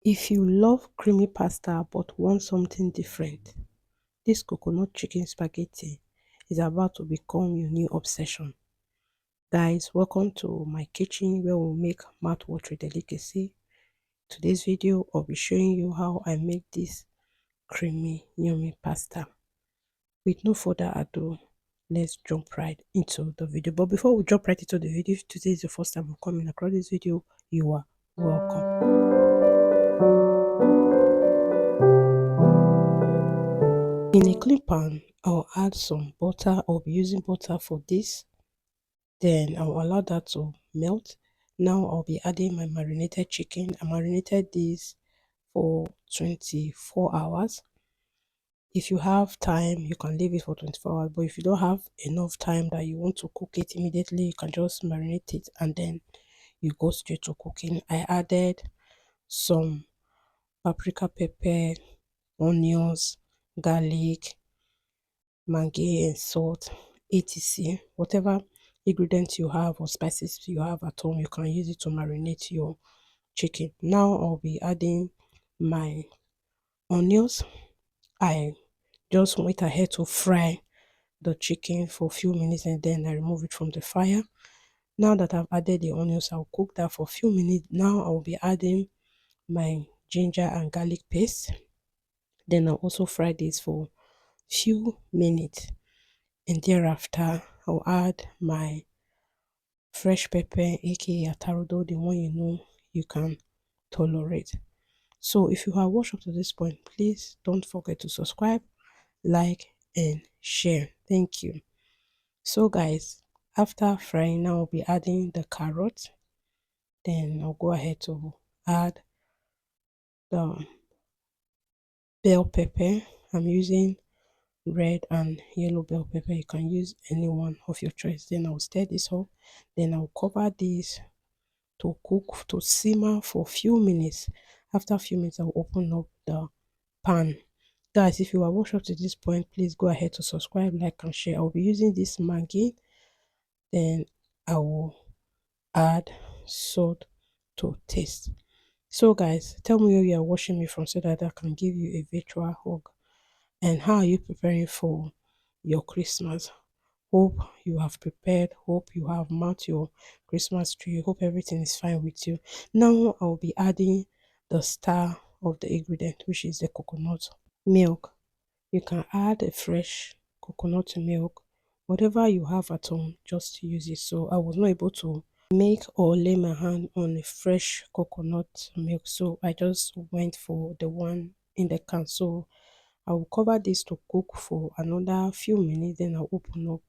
If you love creamy pasta but want something different, this coconut chicken spaghetti is about to become your new obsession. Guys, welcome to my kitchen where we'll make mouth-watering delicacy. Today's video, I'll be showing you how I make this creamy, yummy pasta. With no further ado, let's jump right into the video. But before we jump right into the video, if today is the first time you're coming across this video, you are welcome. In a clean pan, I'll add some butter. I'll be using butter for this. Then I'll allow that to melt. Now I'll be adding my marinated chicken. I marinated this for 24 hours. If you have time, you can leave it for 24 hours. But if you don't have enough time that you want to cook it immediately, you can just marinate it and then you go straight to cooking. I added some paprika, pepper, onions, garlic, Maggi and salt, etc. Whatever ingredients you have or spices you have at home, you can use it to marinate your chicken. Now I'll be adding my onions. I just went ahead to fry the chicken for a few minutes and then I remove it from the fire. Now that I've added the onions, I'll cook that for a few minutes. Now I'll be adding my ginger and garlic paste. Then I'll also fry this for a few minutes. And thereafter, I'll add my fresh pepper, aka atarudo, the one you know you can tolerate. So if you have watched up to this point, please don't forget to subscribe, like, and share. Thank you. So guys, after frying, now I'll be adding the carrot. Then I'll go ahead to add the bell pepper. I'm using red and yellow bell pepper. You can use any one of your choice. Then I'll stir this up. Then I'll cover this to cook, to simmer for a few minutes. After a few minutes, I'll open up the pan. Guys, if you are watched up to this point, please go ahead to subscribe, like, and share. I'll be using this Maggi. Then I will add salt to taste. So guys, tell me where you are watching me from so that I can give you a virtual hug. And how are you preparing for your Christmas? Hope you have prepared. Hope you have marked your Christmas tree. Hope everything is fine with you. Now I'll be adding the star of the ingredient, which is the coconut milk. You can add a fresh coconut milk. Whatever you have at home, just use it. So I was not able to make or lay my hand on a fresh coconut milk, so I just went for the one in the can. So I will cover this to cook for another few minutes, then I'll open up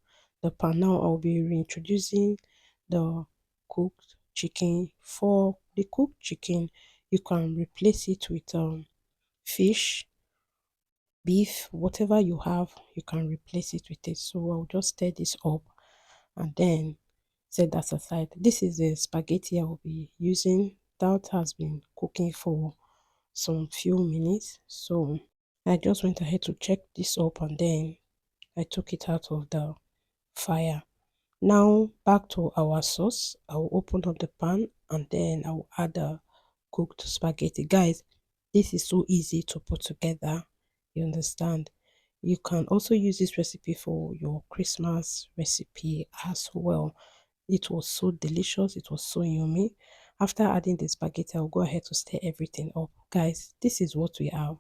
the pan. Now I'll be reintroducing the cooked chicken. For the cooked chicken, you can replace it with fish, beef, whatever you have, you can replace it with it. So I'll just stir this up and then set that aside. This is the spaghetti I will be using. That has been cooking for some few minutes. So I just went ahead to check this up and then I took it out of the fire. Now back to our sauce. I'll open up the pan and then I'll add the cooked spaghetti. Guys, this is so easy to put together. You understand? You can also use this recipe for your Christmas recipe as well. It was so delicious. It was so yummy. After adding the spaghetti, I'll go ahead to stir everything up. Guys, this is what we have.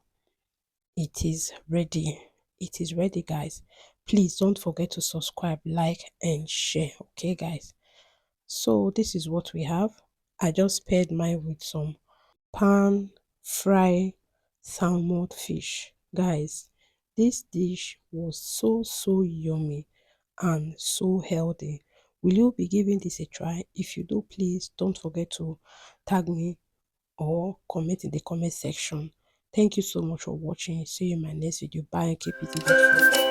It is ready. It is ready, guys. Please don't forget to subscribe, like, and share. Okay, guys. So this is what we have. I just paired mine with some pan fried salmon fish. Guys, this dish was so yummy and so healthy. Will you be giving this a try? If you do, please don't forget to tag me or comment in the comment section. Thank you so much for watching. See you in my next video. Bye and keep eating good food.